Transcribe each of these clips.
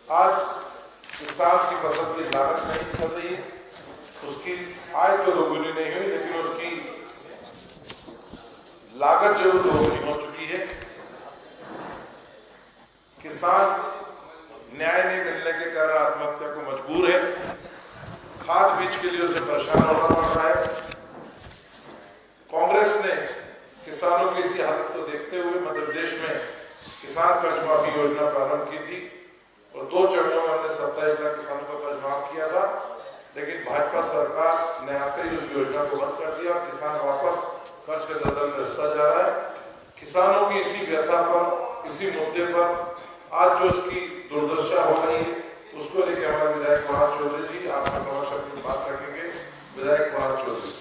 आज किसान की फसल की लागत नहीं चल रही है, उसकी आय तो दोगुनी नहीं हुई, लेकिन उसकी लागत जरूर दोगुनी हो चुकी है। किसान न्याय नहीं मिलने के कारण आत्महत्या को मजबूर है। खाद बीज के लिए उसे परेशान होना पड़ रहा है। कांग्रेस ने किसानों की इसी हालत को देखते हुए मध्य प्रदेश में किसान कर्ज माफी योजना प्रारंभ की थी और 2 चरणों में हमने 27 लाख किसानों का कर्ज माफ किया था, लेकिन भाजपा सरकार ने आते ही उस योजना को बंद कर दिया और किसान वापस कर्ज के दलदल में धंसता जा रहा है। किसानों की इसी व्यथा पर, इसी मुद्दे पर आज जो उसकी दुर्दशा हो रही है, उसको लेकर हमारे विधायक महाराज चौधरी जी आपके समक्ष अपनी बात रखेंगे। विधायक महाराज चौधरी।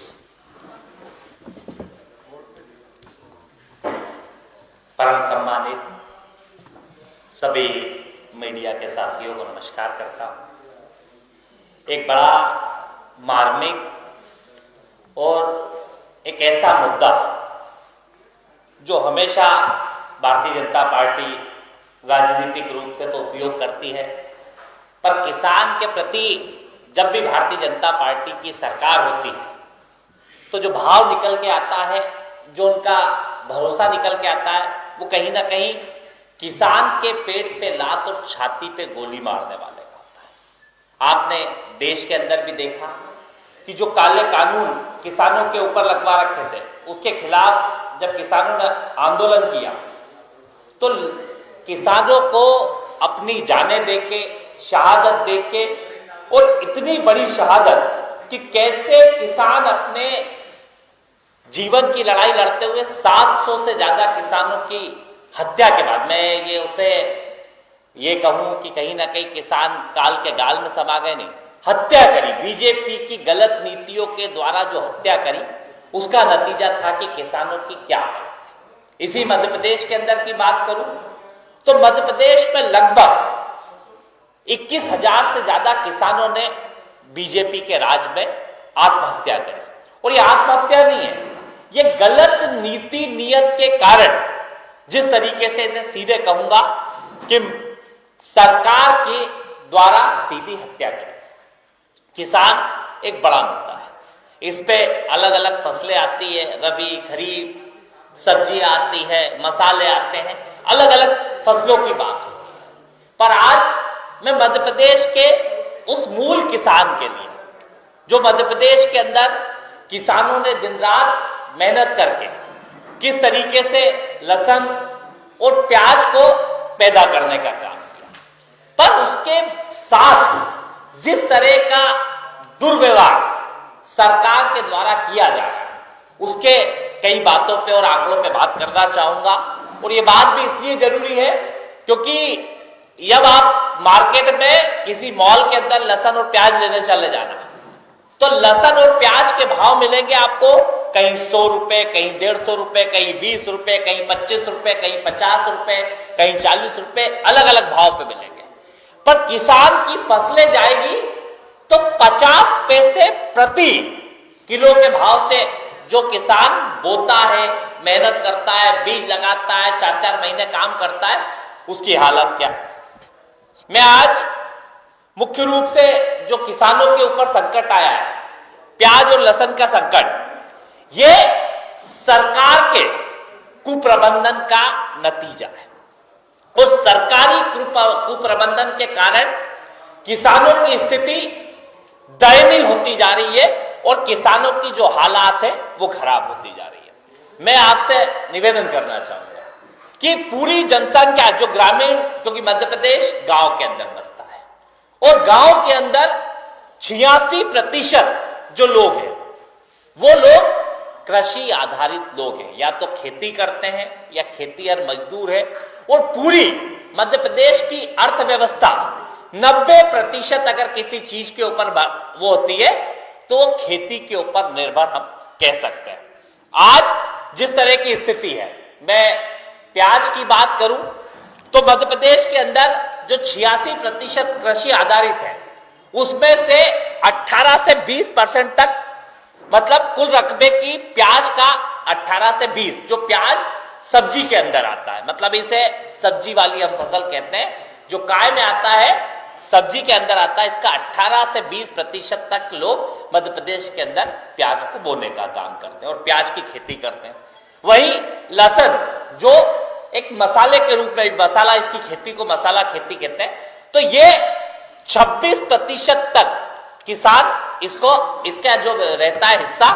परम सम्मानित सभी मीडिया के साथियों को नमस्कार करता हूं। एक बड़ा मार्मिक और एक ऐसा मुद्दा जो हमेशा भारतीय जनता पार्टी राजनीतिक रूप से तो उपयोग करती है, पर किसान के प्रति जब भी भारतीय जनता पार्टी की सरकार होती है तो जो भाव निकल के आता है, जो उनका भरोसा निकल के आता है, वो कहीं ना कहीं किसान के पेट पे लात और छाती पे गोली मारने वाले का होता है। आपने देश के अंदर भी देखा कि जो काले कानून किसानों के ऊपर लगवा रखे थे, उसके खिलाफ जब किसानों ने आंदोलन किया तो किसानों को अपनी जानें देके, शहादत देके, और इतनी बड़ी शहादत कि कैसे किसान अपने जीवन की लड़ाई लड़ते हुए 700 से ज्यादा किसानों की हत्या के बाद, मैं ये कहूं कि कहीं ना कहीं किसान काल के गाल में समा गए, नहीं, हत्या करी, बीजेपी की गलत नीतियों के द्वारा जो हत्या करी, उसका नतीजा था कि किसानों की क्या हालत है। इसी मध्य प्रदेश के अंदर की बात करूं तो मध्य प्रदेश में लगभग 21,000 से ज्यादा किसानों ने बीजेपी के राज में आत्महत्या करी। और ये आत्महत्या नहीं है, ये गलत नीति नियत के कारण, जिस तरीके से इन्हें सीधे कहूंगा कि सरकार के द्वारा सीधी हत्या करी। किसान एक बड़ा मुद्दा है, इस पे अलग अलग फसलें आती है, रबी खरीफ सब्जियां आती है, मसाले आते हैं, अलग अलग फसलों की बात होती है। पर आज मैं मध्य प्रदेश के उस मूल किसान के लिए, जो मध्य प्रदेश के अंदर किसानों ने दिन रात मेहनत करके किस तरीके से लहसुन और प्याज को पैदा करने का काम किया, पर उसके साथ जिस तरह का दुर्व्यवहार सरकार के द्वारा किया जा रहा है, उसके कई बातों पे और आंकड़ों पे बात करना चाहूंगा। और ये बात भी इसलिए जरूरी है क्योंकि जब आप मार्केट में किसी मॉल के अंदर लहसुन और प्याज लेने चले जाना, तो लहसुन और प्याज के भाव मिलेंगे आपको कहीं 100 रुपए, कहीं 150 रुपए, कहीं 20 रुपए, कहीं 25 रुपए, कहीं 50 रुपए, कहीं 40 रुपए, अलग अलग भाव पे मिलेंगे। पर किसान की फसलें जाएगी तो 50 पैसे प्रति किलो के भाव से जो किसान बोता है, मेहनत करता है, बीज लगाता है, 4-4 महीने काम करता है, उसकी हालत क्या है। मैं आज मुख्य रूप से जो किसानों के ऊपर संकट आया है, प्याज और लहसुन का संकट, ये सरकार के कुप्रबंधन का नतीजा है। उस सरकारी कुप्रबंधन के कारण किसानों की स्थिति दयनीय होती जा रही है और किसानों की जो हालात है वो खराब होती जा रही है। मैं आपसे निवेदन करना चाहूंगा कि पूरी जनसंख्या जो ग्रामीण, क्योंकि मध्य प्रदेश गांव के अंदर बसता है, और गांव के अंदर 86% जो लोग हैं वो लोग कृषि आधारित लोग हैं, या तो खेती करते हैं या खेतीहर मजदूर है। और पूरी मध्य प्रदेश की अर्थव्यवस्था 90% अगर किसी चीज के ऊपर वो होती है तो खेती के ऊपर निर्भर हम कह सकते हैं। आज जिस तरह की स्थिति है, मैं प्याज की बात करूं तो मध्य प्रदेश के अंदर जो 86% कृषि आधारित है, उसमें से 18 से 20% तक, मतलब कुल रकबे की प्याज का 18 से 20 जो प्याज सब्जी के अंदर आता है, मतलब इसे सब्जी वाली हम फसल कहते हैं, जो काय में आता है सब्जी के अंदर आता है, इसका 18 से 20% तक लोग मध्य प्रदेश के अंदर प्याज को बोने का काम करते हैं और प्याज की खेती करते हैं। वहीं लहसुन जो एक मसाले के रूप में, मसाला, इसकी खेती को मसाला खेती कहते हैं, तो ये 26% तक किसान इसको, इसका जो रहता है हिस्सा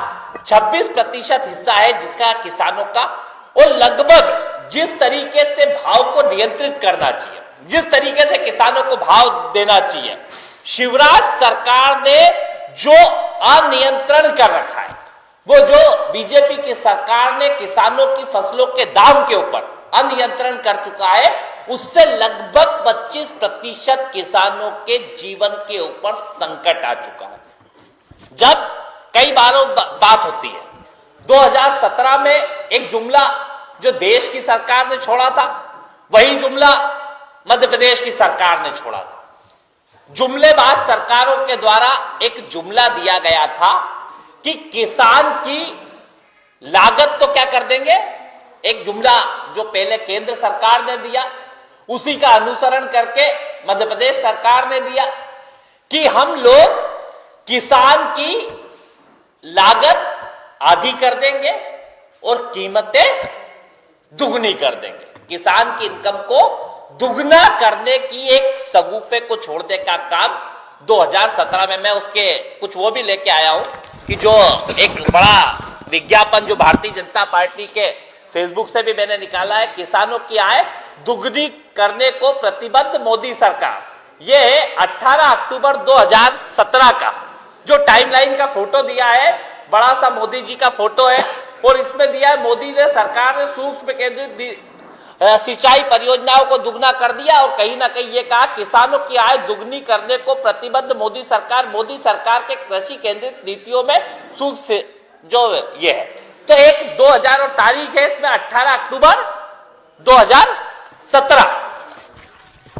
26% हिस्सा है जिसका किसानों का, और लगभग जिस तरीके से भाव को नियंत्रित करना चाहिए, जिस तरीके से किसानों को भाव देना चाहिए, शिवराज सरकार ने जो अनियंत्रण कर रखा है, वो जो बीजेपी की सरकार ने किसानों की फसलों के दाम के ऊपर अनियंत्रण कर चुका है, उससे लगभग 25% किसानों के जीवन के ऊपर संकट आ चुका है। जब कई बारों बात होती है, 2017 में एक जुमला जो देश की सरकार ने छोड़ा था, वही जुमला मध्य प्रदेश की सरकार ने छोड़ा था। जुमलेबाज सरकारों के द्वारा एक जुमला दिया गया था कि किसान की लागत तो क्या कर देंगे, एक जुमला जो पहले केंद्र सरकार ने दिया उसी का अनुसरण करके मध्य प्रदेश सरकार ने दिया कि हम लोग किसान की लागत आधी कर देंगे और कीमतें दुगनी कर देंगे। किसान की इनकम को दुगना करने की एक सगुफे को छोड़ने का काम 2017 में, मैं उसके कुछ वो भी लेके आया हूं कि जो एक बड़ा विज्ञापन जो भारतीय जनता पार्टी के फेसबुक से भी मैंने निकाला है, किसानों की आय दुगनी करने को प्रतिबद्ध मोदी सरकार। ये है 18 अक्टूबर 2017 का जो टाइमलाइन का फोटो दिया है, बड़ा सा मोदी जी का फोटो है, और इसमें दिया है मोदी ने, सरकार ने सूक्ष्म केंद्रित सिंचाई परियोजनाओं को दुगना कर दिया, और कहीं ना कहीं ये कहा किसानों की आय दुगनी करने को प्रतिबद्ध मोदी सरकार। मोदी सरकार के कृषि केंद्रित नीतियों में सूक्ष्म जो ये है, तो एक 2000 और तारीख है इसमें 18 अक्टूबर 2017,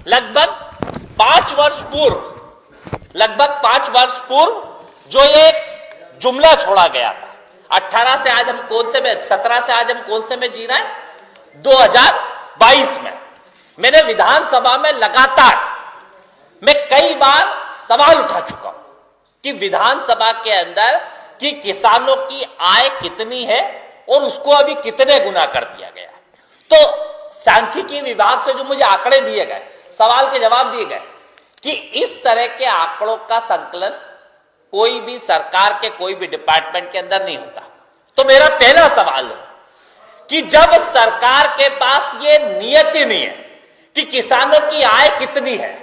लगभग 5 वर्ष पूर्व जो ये जुमला छोड़ा गया था। 18 से आज हम कौन से में, 17 से आज हम कौन से में जी रहे हैं, 2022 में। मैंने विधानसभा में लगातार मैं कई बार सवाल उठा चुका हूं कि विधानसभा के अंदर कि किसानों की आय कितनी है और उसको अभी कितने गुना कर दिया गया। तो सांख्यिकी विभाग से जो मुझे आंकड़े दिए गए, सवाल के जवाब दिए गए कि इस तरह के आंकड़ों का संकलन कोई भी सरकार के कोई भी डिपार्टमेंट के अंदर नहीं होता। तो मेरा पहला सवाल है कि जब सरकार के पास ये नियत ही नहीं है कि किसानों की आय कितनी है,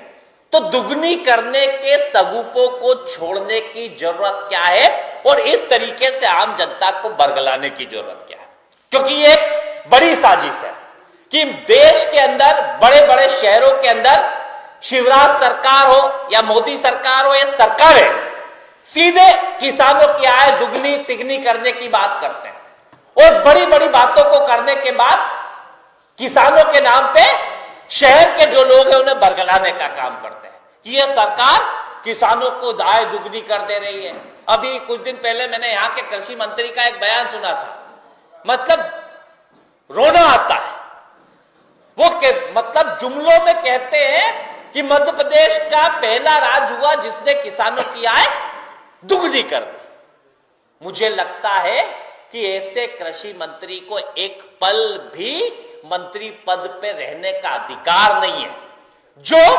तो दुगनी करने के सगुफों को छोड़ने की जरूरत क्या है और इस तरीके से आम जनता को बरगलाने की जरूरत क्या है। क्योंकि ये एक बड़ी साजिश है कि देश के अंदर, बड़े बड़े शहरों के अंदर शिवराज सरकार हो या मोदी सरकार हो, ये सरकारें सीधे किसानों की आय दुगनी तिगनी करने की बात करते हैं और बड़ी बड़ी बातों को करने के बाद किसानों के नाम पे शहर के जो लोग हैं उन्हें बरगलाने का काम करते हैं कि ये सरकार किसानों को आय दुगनी कर दे रही है। अभी कुछ दिन पहले मैंने यहाँ के कृषि मंत्री का एक बयान सुना था, मतलब रोना आता है। वो मतलब जुमलों में कहते हैं कि मध्य प्रदेश का पहला राज्य हुआ जिसने किसानों की आय दुगनी कर दी। मुझे लगता है कि ऐसे कृषि मंत्री को एक पल भी मंत्री पद पे रहने का अधिकार नहीं है, जो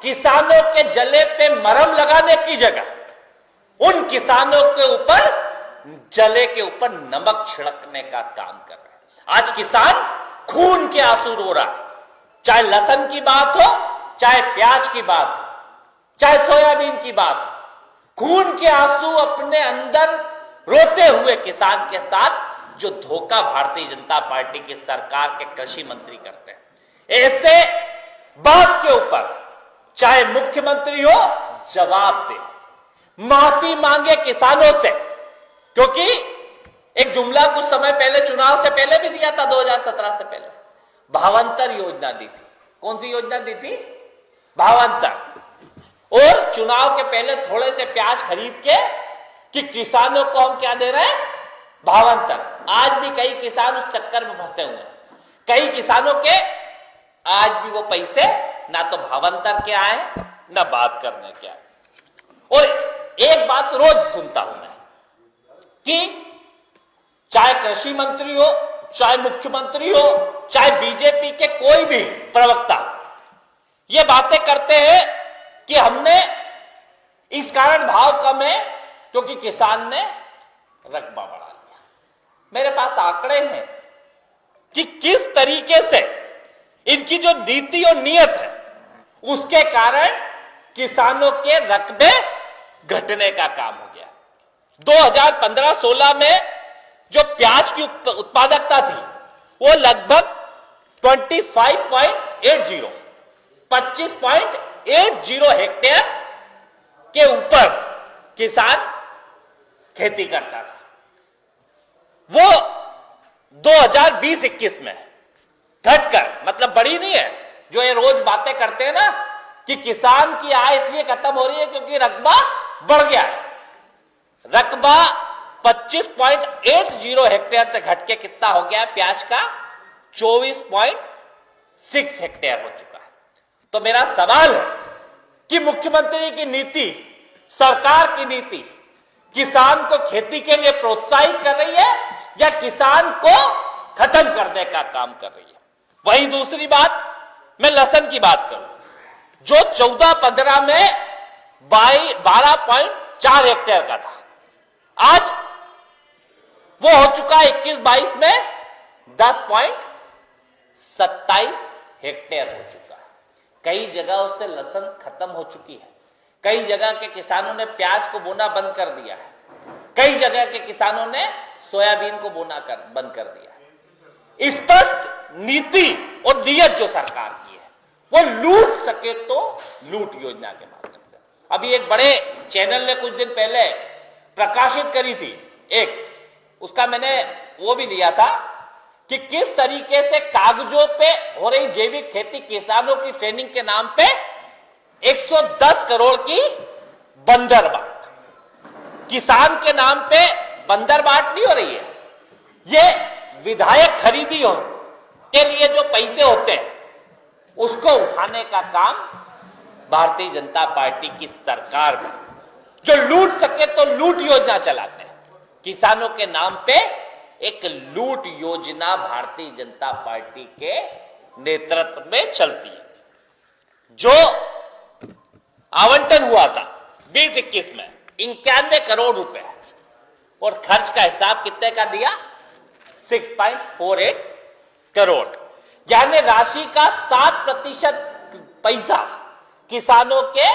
किसानों के जले पे मरहम लगाने की जगह उन किसानों के ऊपर, जले के ऊपर नमक छिड़कने का काम कर रहे हैं। आज किसान खून के आंसू रो रहा है, चाहे लहसुन की बात हो, चाहे प्याज की बात हो, चाहे सोयाबीन की बात हो, खून के आंसू अपने अंदर रोते हुए किसान के साथ जो धोखा भारतीय जनता पार्टी की सरकार के कृषि मंत्री करते हैं। ऐसे बात के ऊपर चाहे मुख्यमंत्री हो जवाब दे, माफी मांगे किसानों से, क्योंकि एक जुमला कुछ समय पहले, चुनाव से पहले भी दिया था, 2017 से पहले भावांतर योजना दी थी। कौन सी योजना दी थी? भावांतर। और चुनाव के पहले थोड़े से प्याज खरीद के कि किसानों को हम क्या दे रहे हैं? भावांतर। आज भी कई किसान उस चक्कर में फंसे हुए हैं। कई किसानों के आज भी वो पैसे ना तो भावांतर के आए न बात करने क्या है। और एक बात रोज सुनता हूं मैं कि चाहे कृषि मंत्री हो, चाहे मुख्यमंत्री हो, चाहे बीजेपी के कोई भी प्रवक्ता ये बातें करते हैं कि हमने इस कारण भाव कम है क्योंकि किसान ने रकबा बढ़ा लिया। मेरे पास आंकड़े हैं कि किस तरीके से इनकी जो नीति और नियत है उसके कारण किसानों के रकबे घटने का काम हो गया। 2015-16 में जो प्याज की उत्पादकता थी वो लगभग 25.80 हेक्टेयर के ऊपर किसान खेती करता था। वो 2020-21 में घटकर, मतलब बड़ी नहीं है, जो ये रोज बातें करते हैं ना कि किसान की आय इसलिए खत्म हो रही है क्योंकि रकबा बढ़ गया है। रकबा 25.80 हेक्टेयर से घट के कितना हो गया है? प्याज का 24.6 हेक्टेयर हो चुका है। तो मेरा सवाल है कि मुख्यमंत्री की नीति, सरकार की नीति किसान को खेती के लिए प्रोत्साहित कर रही है या किसान को खत्म करने का काम कर रही है? वही दूसरी बात, मैं लहसुन की बात करूं, जो 14-15 में 12.4 हेक्टेयर का था, आज वो हो चुका है 21-22 में 10.27 हेक्टेयर हो चुका है। कई जगहों से लहसुन खत्म हो चुकी है। कई जगह के किसानों ने प्याज को बोना बंद कर दिया है। कई जगह के किसानों ने सोयाबीन को बोना बंद कर दिया है। स्पष्ट नीति और नियत जो सरकार की है वो लूट सके तो लूट योजना के माध्यम से। अभी एक बड़े चैनल ने कुछ दिन पहले प्रकाशित करी थी एक, उसका मैंने वो भी लिया था कि किस तरीके से कागजों पे हो रही जैविक खेती किसानों की ट्रेनिंग के नाम पे 110 करोड़ की बंदरबाट, किसान के नाम पे बंदरबाट नहीं हो रही है। ये विधायक खरीदी हो के लिए जो पैसे होते हैं उसको उठाने का काम भारतीय जनता पार्टी की सरकार में, जो लूट सके तो लूट योजना चलाते हैं। किसानों के नाम पे एक लूट योजना भारतीय जनता पार्टी के नेतृत्व में चलती है। जो आवंटन हुआ था 2021 में 91 करोड़ रुपए और खर्च का हिसाब कितने का दिया? 6.48 करोड़, यानी राशि का 7% पैसा किसानों के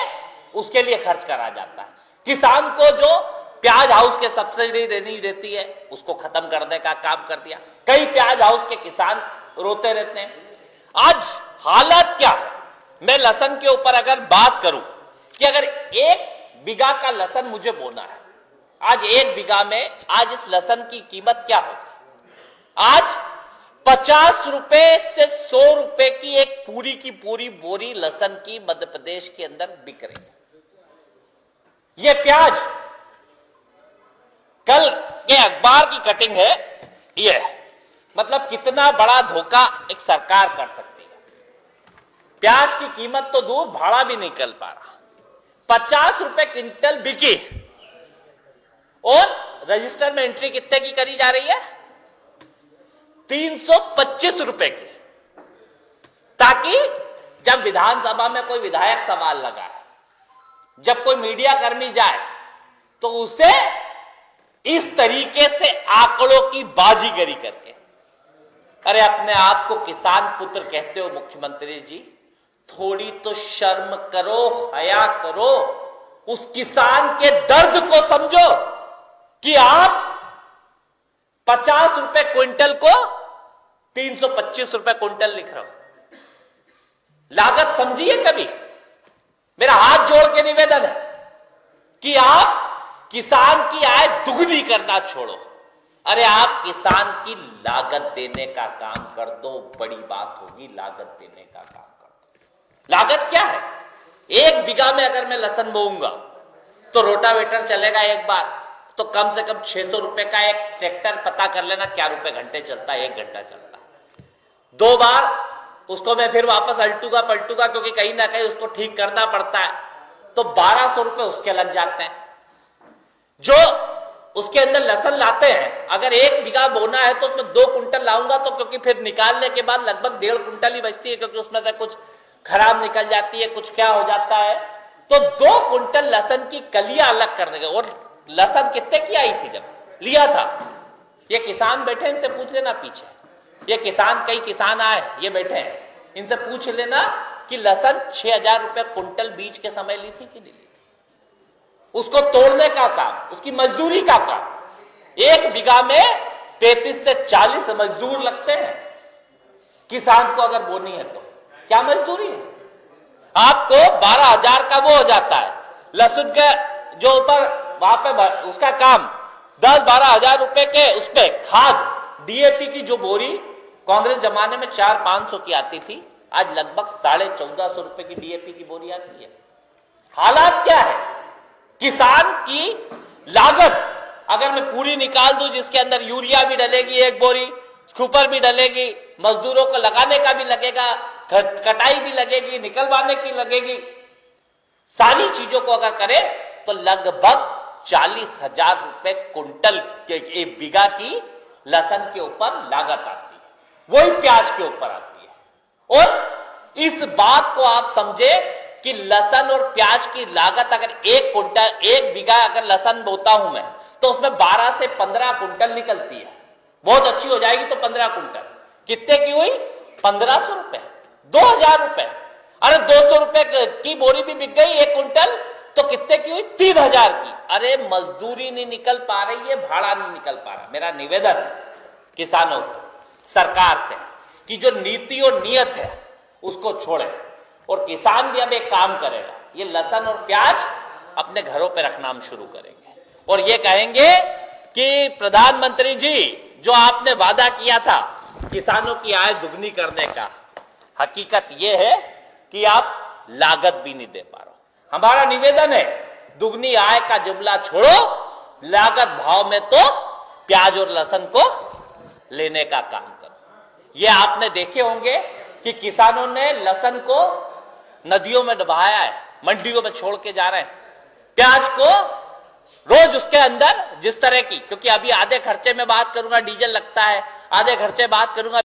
उसके लिए खर्च करा जाता है। किसान को जो प्याज हाउस के सब्सिडी देनी रहती है उसको खत्म करने का काम कर दिया। कई प्याज हाउस के किसान रोते रहते हैं। आज हालत क्या है? मैं लहसुन के ऊपर अगर बात करूं कि अगर 1 बीघा का लहसुन मुझे बोना है, आज 1 बीघा में आज इस लहसुन की कीमत क्या होगी? आज 50 रुपए से 100 रुपए की एक पूरी की पूरी बोरी लहसुन की मध्य प्रदेश के अंदर बिक रही है। ये प्याज कल के अखबार की कटिंग है, ये मतलब कितना बड़ा धोखा एक सरकार कर सकती है। प्याज की कीमत तो दूर, भाड़ा भी निकल पा रहा, 50 रुपए क्विंटल बिकी और रजिस्टर में एंट्री कितने की करी जा रही है? 325 रुपए की, ताकि जब विधानसभा में कोई विधायक सवाल लगाए, जब कोई मीडिया कर्मी जाए तो उसे इस तरीके से आंकड़ों की बाजीगरी करके, अरे अपने आप को किसान पुत्र कहते हो मुख्यमंत्री जी, थोड़ी तो शर्म करो, हया करो, उस किसान के दर्द को समझो कि आप 50 रुपए क्विंटल को 325 रुपए क्विंटल लिख रहे हो। लागत समझिए कभी। मेरा हाथ जोड़ के निवेदन है कि आप किसान की आय दुगनी करना छोड़ो, अरे आप किसान की लागत देने का काम कर दो। बड़ी बात होगी, लागत देने का काम कर दो। लागत क्या है? 1 बीघा में अगर मैं लहसुन बोऊंगा तो रोटावेटर चलेगा एक बार तो कम से कम 600 रुपए का एक ट्रैक्टर, पता कर लेना क्या रुपए घंटे चलता है, 1 घंटा चलता है। 2 बार उसको मैं फिर वापस अल्टूगा पलटूगा, क्योंकि कहीं ना कहीं उसको ठीक करना पड़ता है। तो 1200 रुपए उसके लग जाते हैं। जो उसके अंदर लहसुन लाते हैं, अगर 1 बीघा बोना है तो उसमें 2 कुंटल लाऊंगा, तो क्योंकि फिर निकालने के बाद लगभग 1.5 कुंटल ही बचती है, क्योंकि उसमें से कुछ खराब निकल जाती है, कुछ क्या हो जाता है, तो 2 कुंटल लहसुन की कलियां अलग करने का। और लहसुन कितने की आई थी जब लिया था? ये किसान बैठे, इनसे पूछ लेना पीछे, ये किसान, कई किसान आए, ये बैठे हैं, इनसे पूछ लेना कि लहसुन 6000 रुपए कुंटल बीज के समय ली थी कि नहीं ली थी। उसको तोड़ने का काम, उसकी मजदूरी का काम, 1 बीघा में 33 से 40 मजदूर लगते हैं। किसान को अगर बोनी है तो क्या मजदूरी है? आपको 12,000 का वो हो जाता है लहसुन के जो ऊपर वहां पे उसका काम 10-12 हजार रुपए के, उस पे खाद डीएपी की जो बोरी कांग्रेस जमाने में 400-500 की आती थी, आज लगभग 1450 रुपए की डीएपी की बोरी आती है। हालात क्या है? किसान की लागत अगर मैं पूरी निकाल दूं, जिसके अंदर यूरिया भी डलेगी 1 बोरी, सुपर भी डलेगी, मजदूरों को लगाने का भी लगेगा, कटाई भी लगेगी, निकलवाने की लगेगी, सारी चीजों को अगर करे तो लगभग 40,000 रुपए कुंटल के 1 बीघा की लहसुन के ऊपर लागत आती है। वही प्याज के ऊपर आती है। और इस बात को आप समझे कि लहसुन और प्याज की लागत अगर 1 कुंटल, 1 बीघा अगर लहसुन बोता हूं मैं, तो उसमें 12 से 15 कुंटल निकलती है। बहुत अच्छी हो जाएगी तो 15 कुंटल। कितने की हुई? 1500 रुपए, 2000 रुपए। अरे 200 रुपए की बोरी भी बिक गई 1 कुंटल, तो कितने की हुई? 3000 की। अरे मजदूरी नहीं निकल पा रही है, भाड़ा नहीं निकल पा रहा। मेरा निवेदन है किसानों से, सरकार से, कि जो नीति और नियत है उसको छोड़े, और किसान भी अब एक काम करेगा, ये लहसुन और प्याज अपने घरों पे रखना हम शुरू करेंगे, और ये कहेंगे कि प्रधानमंत्री जी, जो आपने वादा किया था किसानों की आय दुगनी करने का, हकीकत ये है कि आप लागत भी नहीं दे पा रहे हो। हमारा निवेदन है, दुगनी आय का जुमला छोड़ो, लागत भाव में तो प्याज और लहसुन को लेने का काम करो। ये आपने देखे होंगे कि किसानों ने लहसुन को नदियों में डुबाया है, मंडियों में छोड़ के जा रहे हैं। प्याज को रोज उसके अंदर जिस तरह की, क्योंकि अभी आधे खर्चे में बात करूंगा डीजल लगता है, आधे खर्चे बात करूंगा